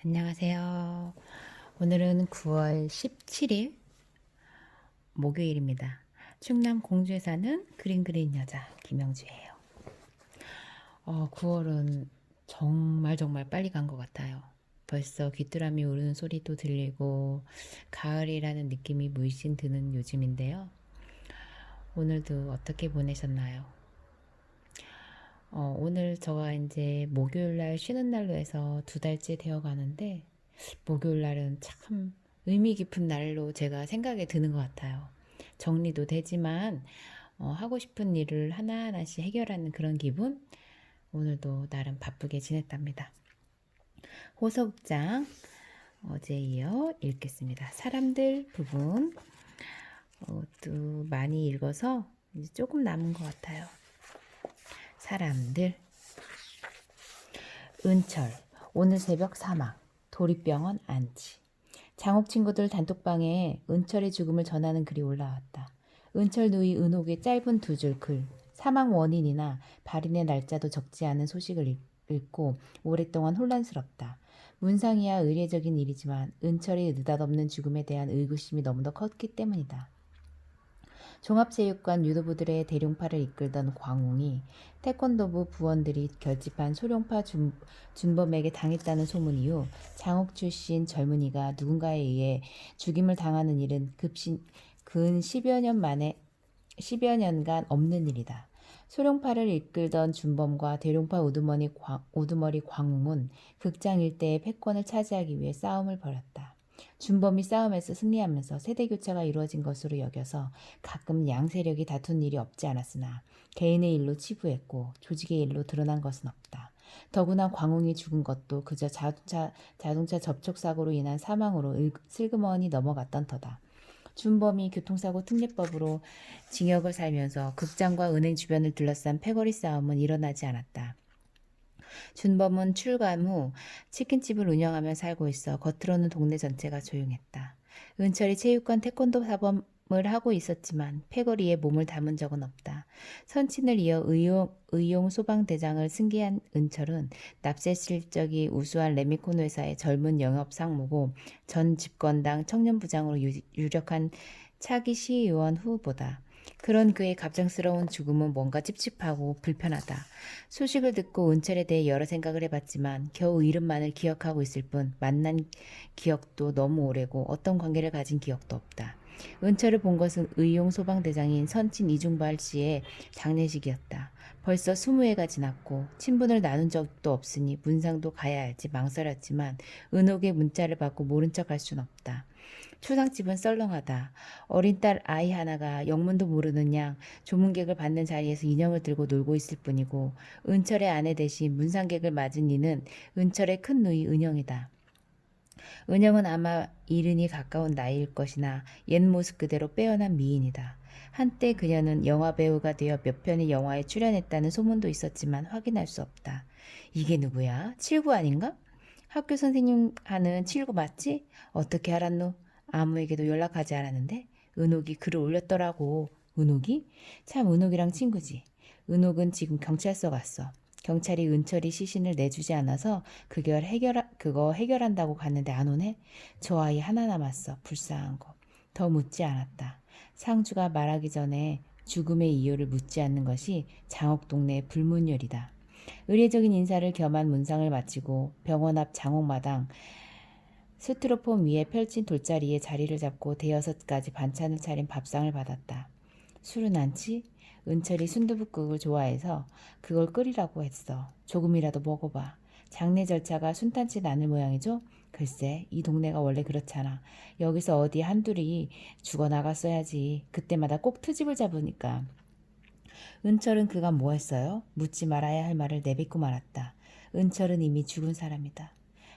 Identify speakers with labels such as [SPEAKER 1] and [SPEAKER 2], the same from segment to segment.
[SPEAKER 1] 안녕하세요. 오늘은 9월 17일 목요일입니다. 충남 공주에 사는 그린 여자 김영주예요. 9월은 정말 빨리 간 것 같아요. 벌써 귀뚜라미 우는 소리도 들리고 가을이라는 느낌이 물씬 드는 요즘인데요. 오늘도 어떻게 보내셨나요? 오늘 저가 이제 목요일 날 쉬는 날로 해서 2달째 되어 가는데 목요일 날은 참 의미 깊은 날로 제가 생각이 드는 것 같아요. 정리도 되지만 하고 싶은 일을 하나하나씩 해결하는 그런 기분? 오늘도 나름 바쁘게 지냈답니다. 호서극장 어제 이어 읽겠습니다. 사람들 부분 또 많이 읽어서 이제 조금 남은 것 같아요. 사람들 은철 오늘 새벽 사망 도립병원 안치 장옥 친구들 단톡방에 은철의 죽음을 전하는 글이 올라왔다. 은철 누이 은옥의 짧은 2줄 글, 사망 원인이나 발인의 날짜도 적지 않은 소식을 읽고 오랫동안 혼란스럽다. 문상이야 의례적인 일이지만 은철의 느닷없는 죽음에 대한 의구심이 너무도 컸기 때문이다. 종합체육관 유도부들의 대룡파를 이끌던 광웅이 태권도부 부원들이 결집한 소룡파 준범에게 당했다는 소문 이후 장옥 출신 젊은이가 누군가에 의해 죽임을 당하는 일은 근 10여 년간 없는 일이다. 소룡파를 이끌던 준범과 대룡파 우두머리 광웅은 극장 일대의 패권을 차지하기 위해 싸움을 벌였다. 준범이 싸움에서 승리하면서 세대교체가 이루어진 것으로 여겨서 가끔 양 세력이 다툰 일이 없지 않았으나 개인의 일로 치부했고 조직의 일로 드러난 것은 없다. 더구나 광웅이 죽은 것도 그저 자동차 접촉사고로 인한 사망으로 슬그머니 넘어갔던 터다. 준범이 교통사고 특례법으로 징역을 살면서 극장과 은행 주변을 둘러싼 패거리 싸움은 일어나지 않았다. 준범은 출감 후 치킨집을 운영하며 살고 있어 겉으로는 동네 전체가 조용했다. 은철이 체육관 태권도 사범을 하고 있었지만 패거리에 몸을 담은 적은 없다. 선친을 이어 의용 소방대장을 승계한 은철은 납세 실적이 우수한 레미콘 회사의 젊은 영업 상무고 전 집권당 청년부장으로 유력한 차기 시의원 후보다. 그런 그의 갑작스러운 죽음은 뭔가 찝찝하고 불편하다. 소식을 듣고 은철에 대해 여러 생각을 해봤지만 겨우 이름만을 기억하고 있을 뿐 만난 기억도 너무 오래고 어떤 관계를 가진 기억도 없다. 은철을 본 것은 의용 소방대장인 선친 이중발 씨의 장례식이었다. 벌써 20회가 지났고 친분을 나눈 적도 없으니 문상도 가야 할지 망설였지만 은옥의 문자를 받고 모른 척할 순 없다. 초상집은 썰렁하다. 어린 딸 아이 하나가 영문도 모르는 양 조문객을 받는 자리에서 인형을 들고 놀고 있을 뿐이고 은철의 아내 대신 문상객을 맞은 이는 은철의 큰 누이 은영이다. 은영은 아마 이른이 가까운 나이일 것이나 옛 모습 그대로 빼어난 미인이다. 한때 그녀는 영화배우가 되어 몇 편의 영화에 출연했다는 소문도 있었지만 확인할 수 없다. 이게 누구야? 칠구 아닌가? 학교 선생님 하는 칠구 맞지? 어떻게 알았노? 아무에게도 연락하지 않았는데 은옥이 글을 올렸더라고. 은옥이? 참 은옥이랑 친구지. 은옥은 지금 경찰서 갔어. 경찰이 은철이 시신을 내주지 않아서 그거 해결한다고 갔는데 안 오네? 저 아이 하나 남았어. 불쌍한 거. 더 묻지 않았다. 상주가 말하기 전에 죽음의 이유를 묻지 않는 것이 장옥 동네의 불문율이다. 의례적인 인사를 겸한 문상을 마치고 병원 앞 장옥마당 스티로폼 위에 펼친 돌자리에 자리를 잡고 대여섯 가지 반찬을 차린 밥상을 받았다. 술은 않지? 은철이 순두부국을 좋아해서 그걸 끓이라고 했어. 조금이라도 먹어봐. 장례 절차가 순탄치 않을 모양이죠? 글쎄, 이 동네가 원래 그렇잖아. 여기서 어디 한둘이 죽어나갔어야지. 그때마다 꼭 트집을 잡으니까. 은철은 그가 뭐 했어요? 묻지 말아야 할 말을 내뱉고 말았다. 은철은 이미 죽은 사람이다.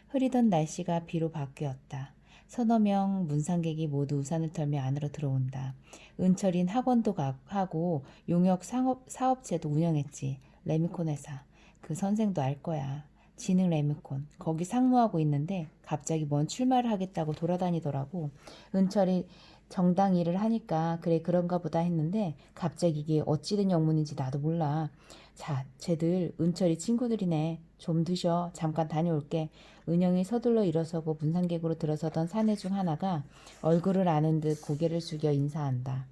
[SPEAKER 1] 흐리던 날씨가 비로 바뀌었다. 서너 명 문상객이 모두 우산을 털며 안으로 들어온다. 은철인 학원도 하고 용역 사업체도 운영했지. 레미콘 회사. 그 선생도 알 거야. 진흥 레미콘. 거기 상무하고 있는데 갑자기 뭔 출마를 하겠다고 돌아다니더라고. 은철이 정당 일을 하니까 그래 그런가 보다 했는데 갑자기 이게 어찌된 영문인지 나도 몰라. 자, 쟤들 은철이 친구들이네. 좀 드셔. 잠깐 다녀올게. 은영이 서둘러 일어서고 문상객으로 들어서던 사내 중 하나가 얼굴을 아는 듯 고개를 숙여 인사한다.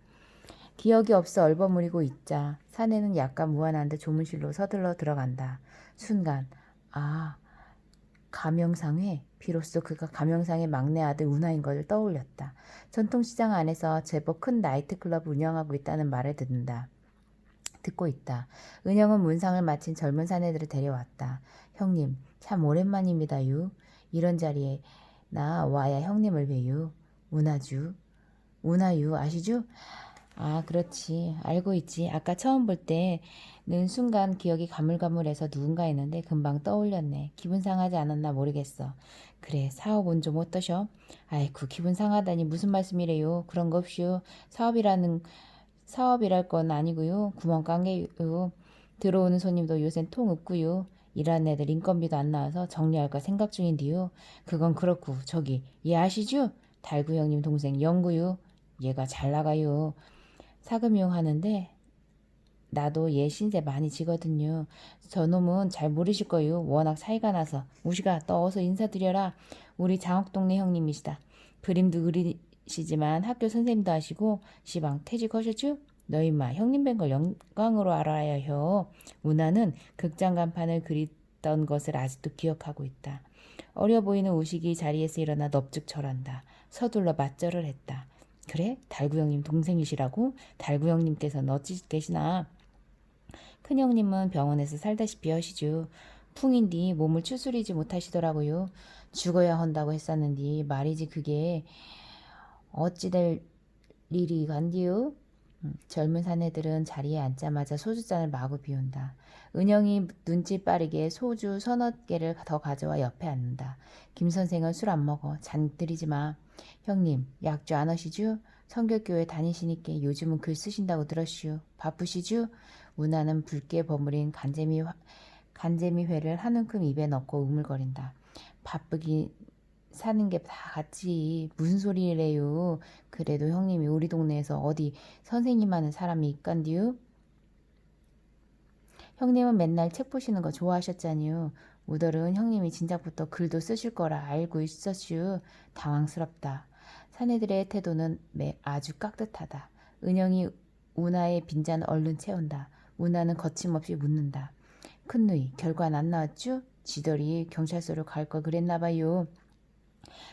[SPEAKER 1] 기억이 없어 얼버무리고 있자 사내는 약간 무안한 듯 조문실로 서둘러 들어간다. 순간 아, 가명상회? 비로소 그가 가명상의 막내 아들 운하인 걸 떠올렸다. 전통시장 안에서 제법 큰 나이트클럽을 운영하고 있다는 말을 듣고 있다. 은영은 문상을 마친 젊은 사내들을 데려왔다. 형님, 참 오랜만입니다유. 이런 자리에 나 와야 형님을 뵈유. 운하유 아시죠? 아, 그렇지. 알고 있지. 아까 처음 볼 때는 순간 기억이 가물가물해서 누군가 했는데 금방 떠올렸네. 기분 상하지 않았나 모르겠어. 그래, 사업은 좀 어떠셔? 아이쿠, 기분 상하다니 무슨 말씀이래요. 그런 거 없슈. 사업이랄 건 아니고요. 구멍깡개요. 들어오는 손님도 요샌 통 없고요. 일하는 애들 인건비도 안 나와서 정리할까 생각 중인데요. 그건 그렇고 저기 얘 아시죠? 달구 형님 동생 영구요. 얘가 잘 나가요. 사금용 하는데 나도 얘 신세 많이 지거든요. 저놈은 잘 모르실 거요. 워낙 사이가 나서. 우시가 너 어서 인사드려라. 우리 장옥동네 형님이시다. 그림도 그리시지만 학교 선생님도 하시고 시방 퇴직하셨죠? 너 임마 형님 뵌 걸 영광으로 알아야 혀. 운하는 극장 간판을 그리던 것을 아직도 기억하고 있다. 어려 보이는 우식이 자리에서 일어나 넙죽 절한다. 서둘러 맞절을 했다. 그래? 달구 형님 동생이시라고? 달구 형님께서는 어찌 계시나? 큰형님은 병원에서 살다시피 하시죠. 풍인디 몸을 추스리지 못하시더라고요. 죽어야 한다고 했었는디 말이지 그게 어찌 될 일이 간디요? 젊은 사내들은 자리에 앉자마자 소주잔을 마구 비운다. 은영이 눈치 빠르게 소주 서너 개를 더 가져와 옆에 앉는다. 김 선생은 술 안 먹어. 잔 들이지 마. 형님, 약주 안 하시죠? 성결교회 다니시니까 요즘은 글 쓰신다고 들었슈. 바쁘시죠? 운하는 붉게 버무린 간재미회를 한 움큼 입에 넣고 우물거린다. 바쁘긴 사는 게 다 같지. 무슨 소리래요. 그래도 형님이 우리 동네에서 어디 선생님 하는 사람이 있간디요? 형님은 맨날 책 보시는 거 좋아하셨잖요. 우덜은 형님이 진작부터 글도 쓰실 거라 알고 있었슈. 당황스럽다. 사내들의 태도는 아주 깍듯하다. 은영이 운하의 빈잔을 얼른 채운다. 운하는 거침없이 묻는다. 큰누이 결과는 안 나왔쥬? 지돌이 경찰서로 갈 걸 그랬나 봐요.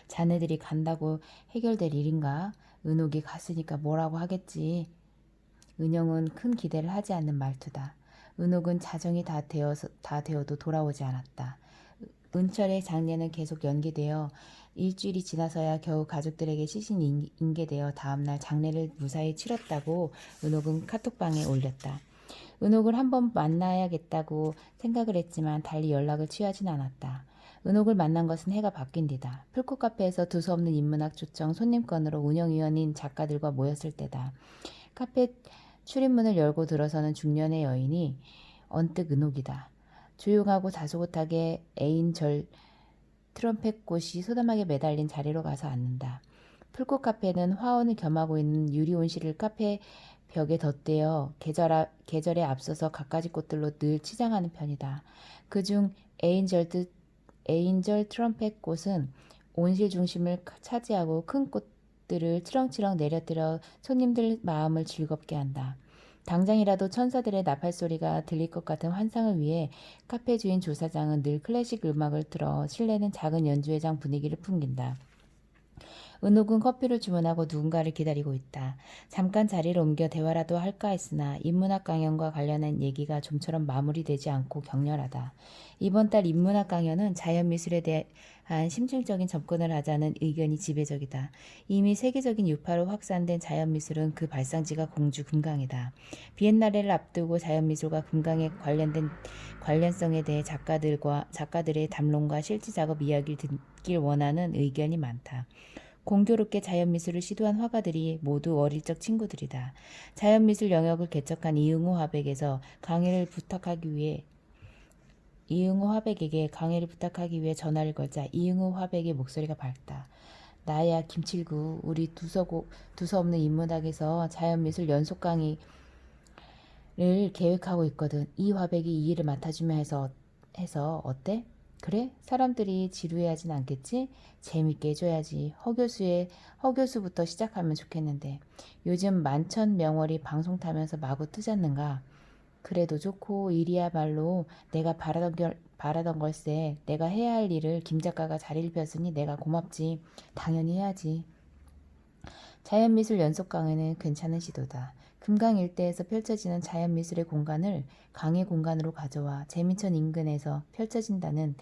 [SPEAKER 1] 자네들이 간다고 해결될 일인가? 은옥이 갔으니까 뭐라고 하겠지. 은영은 큰 기대를 하지 않는 말투다. 은옥은 자정이 다 되어도 돌아오지 않았다. 은철의 장례는 계속 연기되어 일주일이 지나서야 겨우 가족들에게 시신 인계되어 다음날 장례를 무사히 치렀다고 은옥은 카톡방에 올렸다. 은옥을 한번 만나야겠다고 생각을 했지만 달리 연락을 취하진 않았다. 은옥을 만난 것은 해가 바뀐 뒤다. 풀꽃 카페에서 두서없는 인문학 초청 손님권으로 운영위원인 작가들과 모였을 때다. 카페 출입문을 열고 들어서는 중년의 여인이 언뜻 은옥이다. 조용하고 다소곳하게 애인절 트럼펫꽃이 소담하게 매달린 자리로 가서 앉는다. 풀꽃 카페는 화원을 겸하고 있는 유리 온실을 카페 벽에 덧대어 계절에 앞서서 갖가지 꽃들로 늘 치장하는 편이다. 그중 에인절 트럼펫 꽃은 온실 중심을 차지하고 큰 꽃들을 치렁치렁 내려뜨려 손님들 마음을 즐겁게 한다. 당장이라도 천사들의 나팔 소리가 들릴 것 같은 환상을 위해 카페 주인 조사장은 늘 클래식 음악을 틀어 실내는 작은 연주회장 분위기를 풍긴다. 은옥은 커피를 주문하고 누군가를 기다리고 있다. 잠깐 자리를 옮겨 대화라도 할까 했으나 인문학 강연과 관련한 얘기가 좀처럼 마무리되지 않고 격렬하다. 이번 달 인문학 강연은 자연미술에 대한 심층적인 접근을 하자는 의견이 지배적이다. 이미 세계적인 유파로 확산된 자연미술은 그 발상지가 공주 금강이다. 비엔날레를 앞두고 자연미술과 금강에 관련된 관련성에 대해 작가들의 담론과 실제 작업 이야기를 듣길 원하는 의견이 많다. 공교롭게 자연미술을 시도한 화가들이 모두 어릴 적 친구들이다. 자연미술 영역을 개척한 이응호 화백에게 강의를 부탁하기 위해 전화를 걸자 이응호 화백의 목소리가 밝다. 나야 김칠구. 우리 두서 없는 인문학에서 자연미술 연속 강의를 계획하고 있거든. 이 화백이 이 일을 맡아주면 해서 어때? 그래? 사람들이 지루해하진 않겠지? 재밌게 해줘야지. 허교수부터 시작하면 좋겠는데. 요즘 만천명월이 방송 타면서 마구 뜨잖는가? 그래도 좋고 일이야말로 내가 바라던 걸세. 내가 해야 할 일을 김 작가가 자리를 폈으니 내가 고맙지. 당연히 해야지. 자연미술 연속 강의는 괜찮은 시도다. 금강 일대에서 펼쳐지는 자연미술의 공간을 강의 공간으로 가져와 재민천 인근에서 펼친다는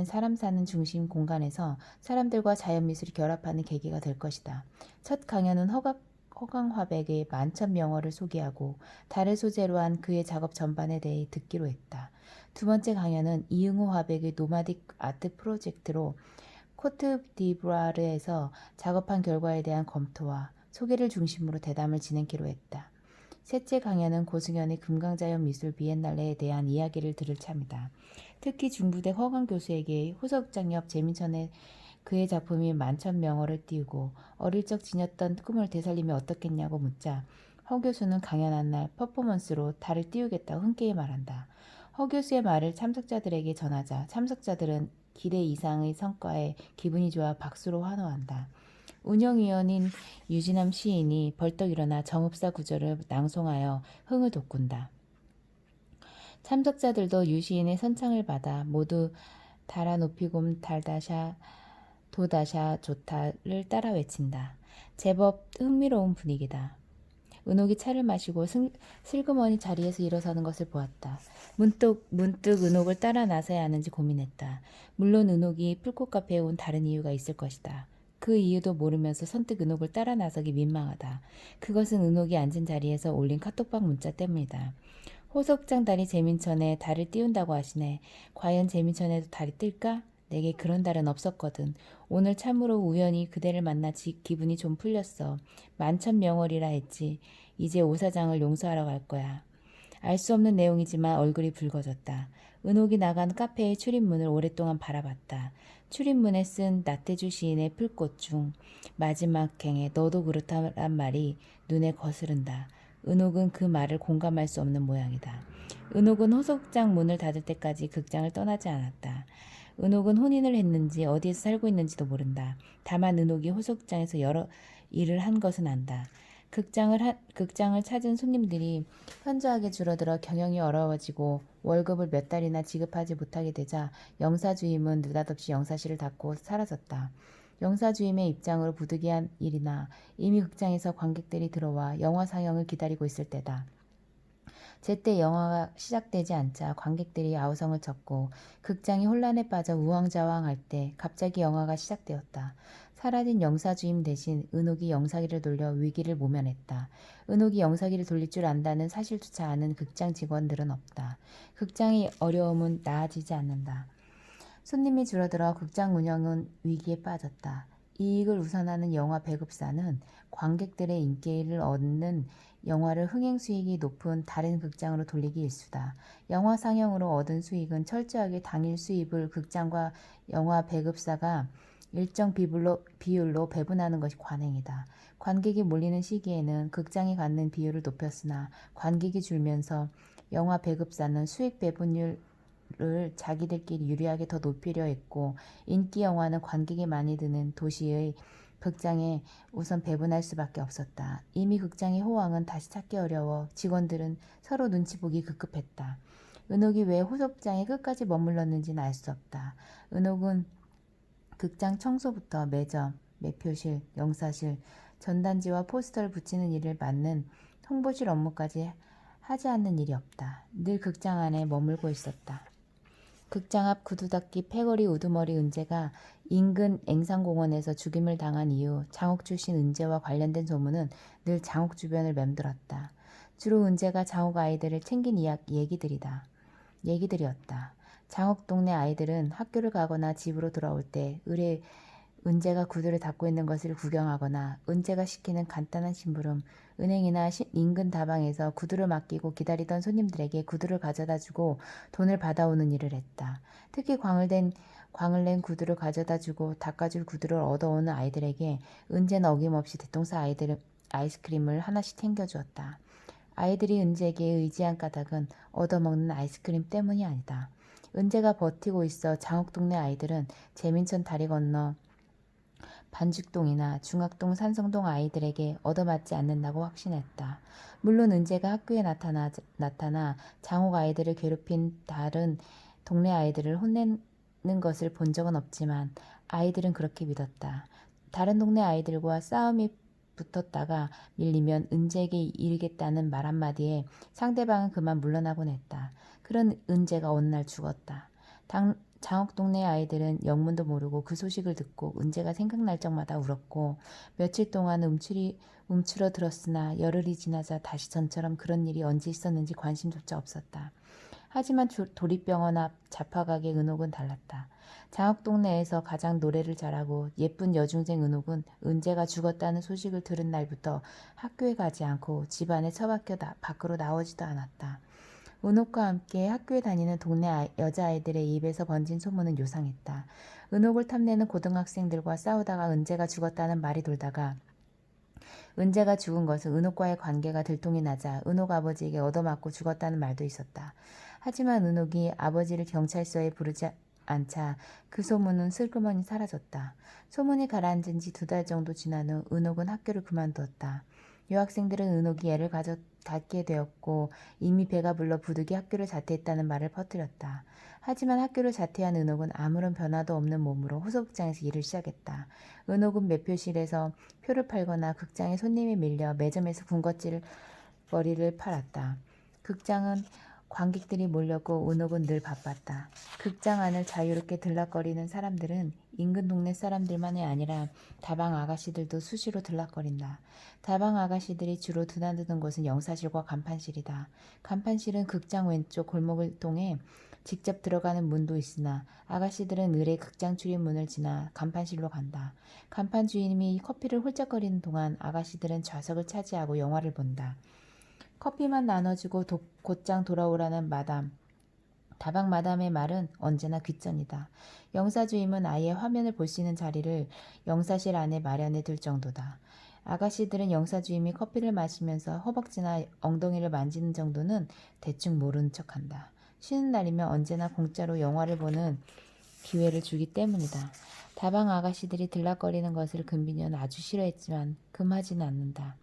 [SPEAKER 1] 사람 사는 중심 공간에서 사람들과 자연미술이 결합하는 계기가 될 것이다. 첫 강연은 허강화백의 만천명어를 소개하고 달을 소재로 한 그의 작업 전반에 대해 듣기로 했다. 두 번째 강연은 이응호 화백의 노마딕 아트 프로젝트로 코트디부아르에서 작업한 결과에 대한 검토와 소개를 중심으로 대담을 진행키로 했다. 셋째 강연은 고승현의 금강자연 미술 비엔날레에 대한 이야기를 들을 참이다. 특히 중부대 허강 교수에게 호석장 옆 재민천의 그의 작품이 만천명어를 띄우고 어릴 적 지녔던 꿈을 되살리면 어떻겠냐고 묻자 허 교수는 강연한 날 퍼포먼스로 달을 띄우겠다고 흔쾌히 말한다. 허 교수의 말을 참석자들에게 전하자 참석자들은 기대 이상의 성과에 기분이 좋아 박수로 환호한다. 운영위원인 유진함 시인이 벌떡 일어나 정읍사 구절을 낭송하여 흥을 돋군다. 참석자들도 유 시인의 선창을 받아 모두 달아 높이곰 달다샤 도다샤 좋다를 따라 외친다. 제법 흥미로운 분위기다. 은옥이 차를 마시고 슬그머니 자리에서 일어서는 것을 보았다. 문득 은옥을 따라 나서야 하는지 고민했다. 물론 은옥이 풀꽃 카페에 온 다른 이유가 있을 것이다. 그 이유도 모르면서 선뜻 은옥을 따라 나서기 민망하다. 그것은 은옥이 앉은 자리에서 올린 카톡방 문자 때문이다. 호석장 달이 재민천에 달을 띄운다고 하시네. 과연 재민천에도 달이 뜰까? 내게 그런 달은 없었거든. 오늘 참으로 우연히 그대를 만나 기분이 좀 풀렸어. 만천명월이라 했지. 이제 오사장을 용서하러 갈 거야. 알 수 없는 내용이지만 얼굴이 붉어졌다. 은옥이 나간 카페의 출입문을 오랫동안 바라봤다. 출입문에 쓴 나태주 시인의 풀꽃 중 마지막 행에 너도 그렇다란 말이 눈에 거스른다. 은옥은 그 말을 공감할 수 없는 모양이다. 은옥은 호석장 문을 닫을 때까지 극장을 떠나지 않았다. 은옥은 혼인을 했는지 어디에서 살고 있는지도 모른다. 다만 은옥이 호석장에서 여러 일을 한 것은 안다. 극장을 찾은 손님들이 현저하게 줄어들어 경영이 어려워지고 월급을 몇 달이나 지급하지 못하게 되자 영사주임은 느닷없이 영사실을 닫고 사라졌다. 영사주임의 입장으로 부득이한 일이나 이미 극장에서 관객들이 들어와 영화 상영을 기다리고 있을 때다. 제때 영화가 시작되지 않자 관객들이 아우성을 쳤고 극장이 혼란에 빠져 우왕좌왕할 때 갑자기 영화가 시작되었다. 사라진 영사주임 대신 은옥이 영사기를 돌려 위기를 모면했다. 은옥이 영사기를 돌릴 줄 안다는 사실조차 아는 극장 직원들은 없다. 극장의 어려움은 나아지지 않는다. 손님이 줄어들어 극장 운영은 위기에 빠졌다. 이익을 우선하는 영화 배급사는 관객들의 인기를 얻는 영화를 흥행 수익이 높은 다른 극장으로 돌리기 일쑤다. 영화 상영으로 얻은 수익은 철저하게 당일 수입을 극장과 영화 배급사가 일정 비율로 배분하는 것이 관행이다. 관객이 몰리는 시기에는 극장이 갖는 비율을 높였으나 관객이 줄면서 영화 배급사는 수익 배분율을 자기들끼리 유리하게 더 높이려 했고 인기 영화는 관객이 많이 드는 도시의 극장에 우선 배분할 수밖에 없었다. 이미 극장의 호황은 다시 찾기 어려워 직원들은 서로 눈치 보기 급급했다. 은옥이 왜 호섭장에 끝까지 머물렀는지는 알 수 없다. 은옥은 극장 청소부터 매점, 매표실, 영사실, 전단지와 포스터를 붙이는 일을 맡는 홍보실 업무까지 하지 않는 일이 없다. 늘 극장 안에 머물고 있었다. 극장 앞 구두닦이 패거리 우두머리 은재가 인근 앵산공원에서 죽임을 당한 이후 장옥 출신 은재와 관련된 소문은 늘 장옥 주변을 맴돌았다. 주로 은재가 장옥 아이들을 챙긴 얘기들이었다. 장옥 동네 아이들은 학교를 가거나 집으로 돌아올 때 은재가 구두를 닦고 있는 것을 구경하거나 은재가 시키는 간단한 심부름, 은행이나 인근 다방에서 구두를 맡기고 기다리던 손님들에게 구두를 가져다주고 돈을 받아오는 일을 했다. 특히 광을 낸 구두를 가져다주고 닦아줄 구두를 얻어오는 아이들에게 은재는 어김없이 대통사 아이스크림을 하나씩 챙겨주었다. 아이들이 은재에게 의지한 까닭은 얻어먹는 아이스크림 때문이 아니다. 은재가 버티고 있어 장옥동네 아이들은 재민천 다리 건너 반죽동이나 중학동 산성동 아이들에게 얻어맞지 않는다고 확신했다. 물론 은재가 학교에 나타나 장옥 아이들을 괴롭힌 다른 동네 아이들을 혼내는 것을 본 적은 없지만 아이들은 그렇게 믿었다. 다른 동네 아이들과 싸움이 붙었다가 밀리면 은재에게 이르겠다는 말 한마디에 상대방은 그만 물러나곤 했다. 그런 은재가 어느 날 죽었다. 장옥 동네 아이들은 영문도 모르고 그 소식을 듣고 은재가 생각날 적마다 울었고 며칠 동안 움츠러 들었으나 열흘이 지나자 다시 전처럼 그런 일이 언제 있었는지 관심조차 없었다. 하지만 도립병원 앞 잡화가게 은옥은 달랐다. 장옥 동네에서 가장 노래를 잘하고 예쁜 여중생 은옥은 은재가 죽었다는 소식을 들은 날부터 학교에 가지 않고 집안에 처박혀 밖으로 나오지도 않았다. 은옥과 함께 학교에 다니는 동네 여자아이들의 입에서 번진 소문은 요상했다. 은옥을 탐내는 고등학생들과 싸우다가 은재가 죽었다는 말이 돌다가 은재가 죽은 것은 은옥과의 관계가 들통이 나자 은옥 아버지에게 얻어맞고 죽었다는 말도 있었다. 하지만 은옥이 아버지를 경찰서에 부르지 않자 그 소문은 슬그머니 사라졌다. 소문이 가라앉은 지 2달 정도 지난 후 은옥은 학교를 그만두었다. 여학생들은 은옥이 애를 갖게 되었고 이미 배가 불러 부득이 학교를 자퇴했다는 말을 퍼뜨렸다. 하지만 학교를 자퇴한 은옥은 아무런 변화도 없는 몸으로 호소극장에서 일을 시작했다. 은옥은 매표실에서 표를 팔거나 극장에 손님이 밀려 매점에서 군것질 머리를 팔았다. 극장은 관객들이 몰렸고 은옥은 늘 바빴다. 극장 안을 자유롭게 들락거리는 사람들은 인근 동네 사람들만이 아니라 다방 아가씨들도 수시로 들락거린다. 다방 아가씨들이 주로 드나드는 곳은 영사실과 간판실이다. 간판실은 극장 왼쪽 골목을 통해 직접 들어가는 문도 있으나 아가씨들은 의례 극장 출입문을 지나 간판실로 간다. 간판 주인이 커피를 훌쩍거리는 동안 아가씨들은 좌석을 차지하고 영화를 본다. 커피만 나눠주고 곧장 돌아오라는 다방 마담의 말은 언제나 귓전이다. 영사주임은 아예 화면을 볼 수 있는 자리를 영사실 안에 마련해 둘 정도다. 아가씨들은 영사주임이 커피를 마시면서 허벅지나 엉덩이를 만지는 정도는 대충 모르는 척한다. 쉬는 날이면 언제나 공짜로 영화를 보는 기회를 주기 때문이다. 다방 아가씨들이 들락거리는 것을 금비녀는 아주 싫어했지만 금하지는 않는다.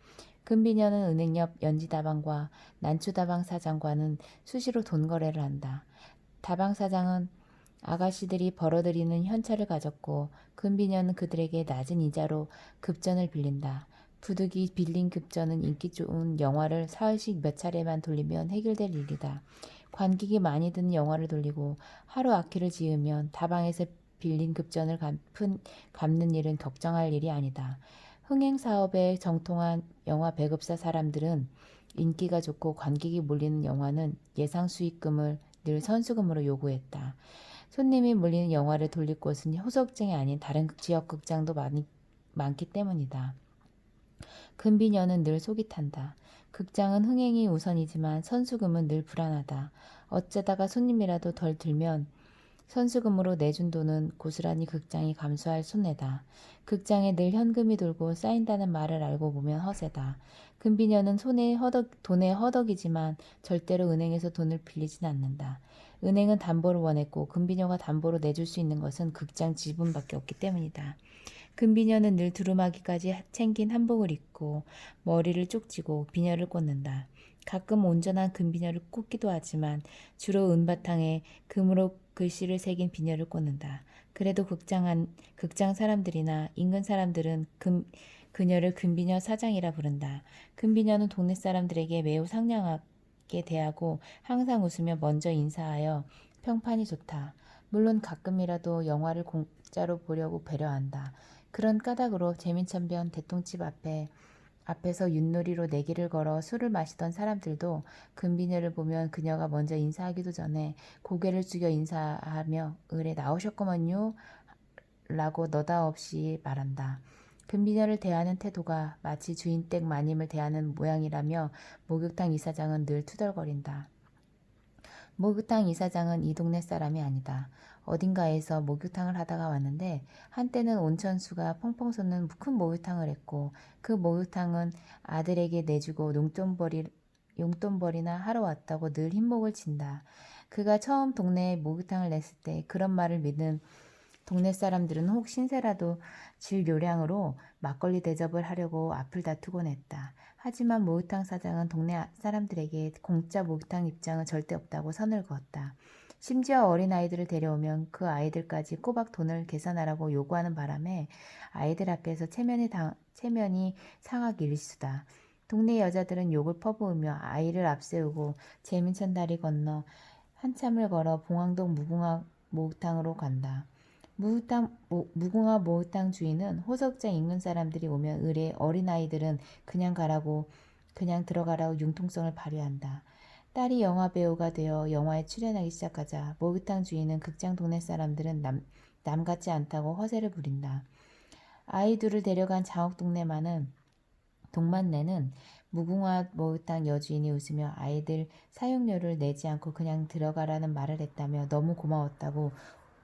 [SPEAKER 1] 금비녀는 은행 옆 연지다방과 난초다방 사장과는 수시로 돈 거래를 한다. 다방 사장은 아가씨들이 벌어들이는 현찰을 가졌고 금비녀는 그들에게 낮은 이자로 급전을 빌린다. 부득이 빌린 급전은 인기 좋은 영화를 사흘씩 몇 차례만 돌리면 해결될 일이다. 관객이 많이 드는 영화를 돌리고 하루 악기를 지으면 다방에서 빌린 급전을 갚는 일은 걱정할 일이 아니다. 흥행사업에 정통한 영화 배급사 사람들은 인기가 좋고 관객이 몰리는 영화는 예상 수익금을 늘 선수금으로 요구했다. 손님이 몰리는 영화를 돌릴 곳은 호석장이 아닌 다른 지역 극장도 많기 때문이다. 금비녀는 늘 속이 탄다. 극장은 흥행이 우선이지만 선수금은 늘 불안하다. 어쩌다가 손님이라도 덜 들면 선수금으로 내준 돈은 고스란히 극장이 감수할 손해다. 극장에 늘 현금이 돌고 쌓인다는 말을 알고 보면 허세다. 금비녀는 돈에 허덕이지만 절대로 은행에서 돈을 빌리진 않는다. 은행은 담보를 원했고 금비녀가 담보로 내줄 수 있는 것은 극장 지분밖에 없기 때문이다. 금비녀는 늘 두루마기까지 챙긴 한복을 입고 머리를 쪽지고 비녀를 꽂는다. 가끔 온전한 금비녀를 꽂기도 하지만 주로 은바탕에 금으로 글씨를 새긴 비녀를 꽂는다. 그래도 극장 사람들이나 인근 사람들은 그녀를 금비녀 사장이라 부른다. 금비녀는 동네 사람들에게 매우 상냥하게 대하고 항상 웃으며 먼저 인사하여 평판이 좋다. 물론 가끔이라도 영화를 공짜로 보려고 배려한다. 그런 까닭으로 재민천변 대통집 앞에서 윷놀이로 내기를 걸어 술을 마시던 사람들도 금비녀를 보면 그녀가 먼저 인사하기도 전에 고개를 숙여 인사하며 의뢰 나오셨구먼요 라고 너다없이 말한다. 금비녀를 대하는 태도가 마치 주인댁 마님을 대하는 모양이라며 목욕탕 이사장은 늘 투덜거린다. 목욕탕 이사장은 이 동네 사람이 아니다. 어딘가에서 목욕탕을 하다가 왔는데 한때는 온천수가 펑펑 솟는 큰 목욕탕을 했고 그 목욕탕은 아들에게 내주고 용돈벌이나 하러 왔다고 늘 흰목을 친다. 그가 처음 동네에 목욕탕을 냈을 때 그런 말을 믿는 동네 사람들은 혹 신세라도 질 요량으로 막걸리 대접을 하려고 앞을 다투곤 했다. 하지만 목욕탕 사장은 동네 사람들에게 공짜 목욕탕 입장은 절대 없다고 선을 그었다. 심지어 어린아이들을 데려오면 그 아이들까지 꼬박 돈을 계산하라고 요구하는 바람에 아이들 앞에서 체면이 상하기 일쑤다. 동네 여자들은 욕을 퍼부으며 아이를 앞세우고 재민천 다리 건너 한참을 걸어 봉황동 무궁화 목욕탕으로 간다. 무궁화 목욕탕 주인은 호석장 인근 사람들이 오면 의뢰 어린아이들은 그냥 들어가라고 융통성을 발휘한다. 딸이 영화배우가 되어 영화에 출연하기 시작하자 목욕탕 주인은 극장 동네 사람들은 남 같지 않다고 허세를 부린다. 아이 둘을 데려간 동만내는 무궁화 목욕탕 여주인이 웃으며 아이들 사용료를 내지 않고 그냥 들어가라는 말을 했다며 너무 고마웠다고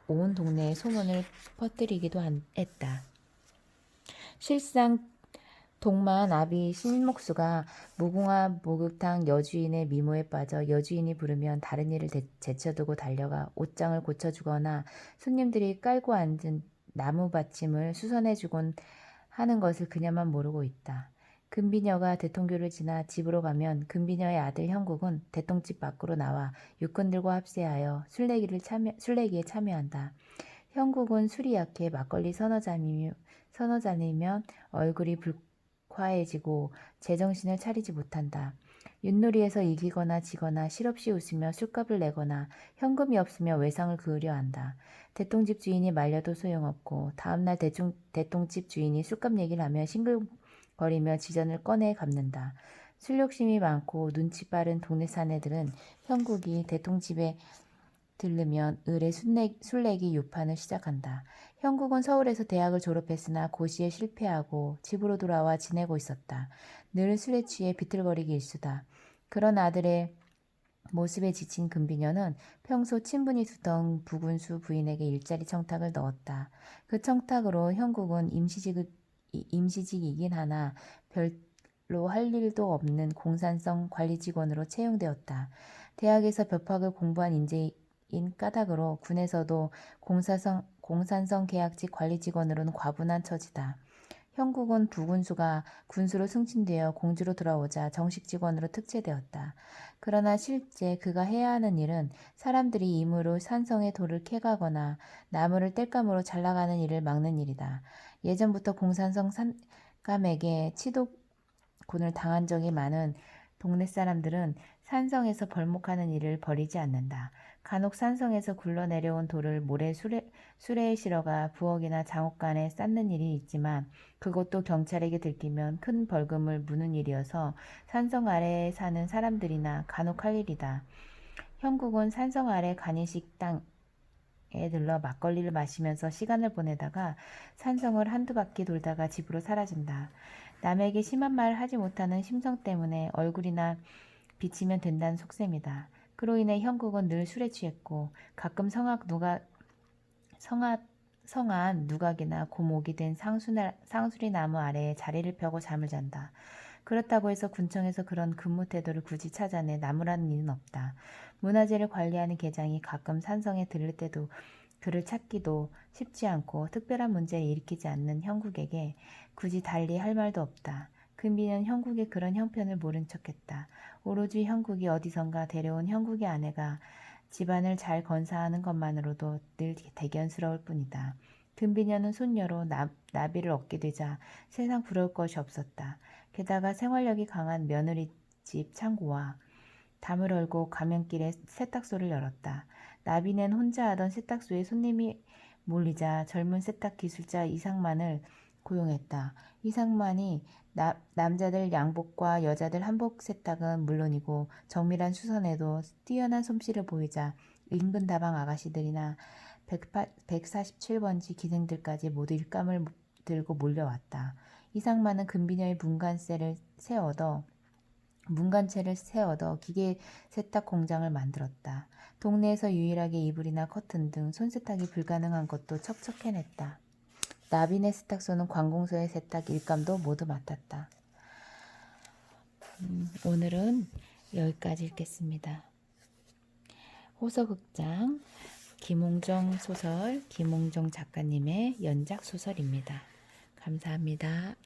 [SPEAKER 1] 온 동네에 소문을 퍼뜨리기도 했다. 실상 동만 아비 신목수가 무궁화 목욕탕 여주인의 미모에 빠져 여주인이 부르면 다른 일을 제쳐두고 달려가 옷장을 고쳐주거나 손님들이 깔고 앉은 나무 받침을 수선해주곤 하는 것을 그녀만 모르고 있다. 금비녀가 대통교를 지나 집으로 가면 금비녀의 아들 형국은 대통집 밖으로 나와 육군들과 합세하여 술래기에 참여한다. 형국은 술이 약해 막걸리 서너 잔이면 얼굴이 불화해지고 제정신을 차리지 못한다. 윷놀이에서 이기거나 지거나 실없이 웃으며 술값을 내거나 현금이 없으며 외상을 그으려 한다. 대통집 주인이 말려도 소용없고 다음날 대통집 주인이 술값 얘기를 하며 싱글거리며 지전을 꺼내 갚는다. 술 욕심이 많고 눈치 빠른 동네 사내들은 형국이 대통집에 들르면 을의 술래기 유판을 시작한다. 형국은 서울에서 대학을 졸업했으나 고시에 실패하고 집으로 돌아와 지내고 있었다. 늘 술에 취해 비틀거리기 일쑤다. 그런 아들의 모습에 지친 금비녀는 평소 친분이 두던 부군수 부인에게 일자리 청탁을 넣었다. 그 청탁으로 형국은 임시직이긴 하나 별로 할 일도 없는 공산성 관리직원으로 채용되었다. 대학에서 법학을 공부한 인재인 까닭으로 군에서도 공산성 계약직 관리직원으로는 과분한 처지다. 형국은 부군수가 군수로 승진되어 공주로 돌아오자 정식 직원으로 특채되었다. 그러나 실제 그가 해야 하는 일은 사람들이 임으로 산성에 돌을 캐가거나 나무를 땔감으로 잘라가는 일을 막는 일이다. 예전부터 공산성 산감에게 치도곤을 당한 적이 많은 동네 사람들은 산성에서 벌목하는 일을 버리지 않는다. 간혹 산성에서 굴러내려온 돌을 모래 수레에 실어가 부엌이나 장옥간에 쌓는 일이 있지만 그것도 경찰에게 들키면 큰 벌금을 무는 일이어서 산성 아래에 사는 사람들이나 간혹 할 일이다. 형국은 산성 아래 간이식당에 들러 막걸리를 마시면서 시간을 보내다가 산성을 한두 바퀴 돌다가 집으로 사라진다. 남에게 심한 말을 하지 못하는 심성 때문에 얼굴이나 비치면 된다는 속셈이다. 그로 인해 형국은 늘 술에 취했고 가끔 성한 누각이나 고목이 된 상수리 나무 아래에 자리를 펴고 잠을 잔다. 그렇다고 해서 군청에서 그런 근무 태도를 굳이 찾아내 나무라는 일은 없다. 문화재를 관리하는 계장이 가끔 산성에 들를 때도 그를 찾기도 쉽지 않고 특별한 문제를 일으키지 않는 형국에게 굳이 달리 할 말도 없다. 금비는 형국의 그런 형편을 모른 척했다. 오로지 형국이 어디선가 데려온 형국의 아내가 집안을 잘 건사하는 것만으로도 늘 대견스러울 뿐이다. 금비녀는 손녀로 나비를 얻게 되자 세상 부러울 것이 없었다. 게다가 생활력이 강한 며느리집 창고와 담을 얼고 가면길에 세탁소를 열었다. 나비는 혼자 하던 세탁소에 손님이 몰리자 젊은 세탁 기술자 이상만을 고용했다. 이상만이 남자들 양복과 여자들 한복 세탁은 물론이고 정밀한 수선에도 뛰어난 솜씨를 보이자 인근 다방 아가씨들이나 147번지 기생들까지 모두 일감을 들고 몰려왔다. 이상 많은 금비녀의 문간체를 세워더 기계 세탁 공장을 만들었다. 동네에서 유일하게 이불이나 커튼 등 손세탁이 불가능한 것도 척척 해냈다. 나비네 세탁소는 관공서의 세탁 일감도 모두 맡았다. 오늘은 여기까지 읽겠습니다. 호서극장 김홍정 소설, 김홍정 작가님의 연작 소설입니다. 감사합니다.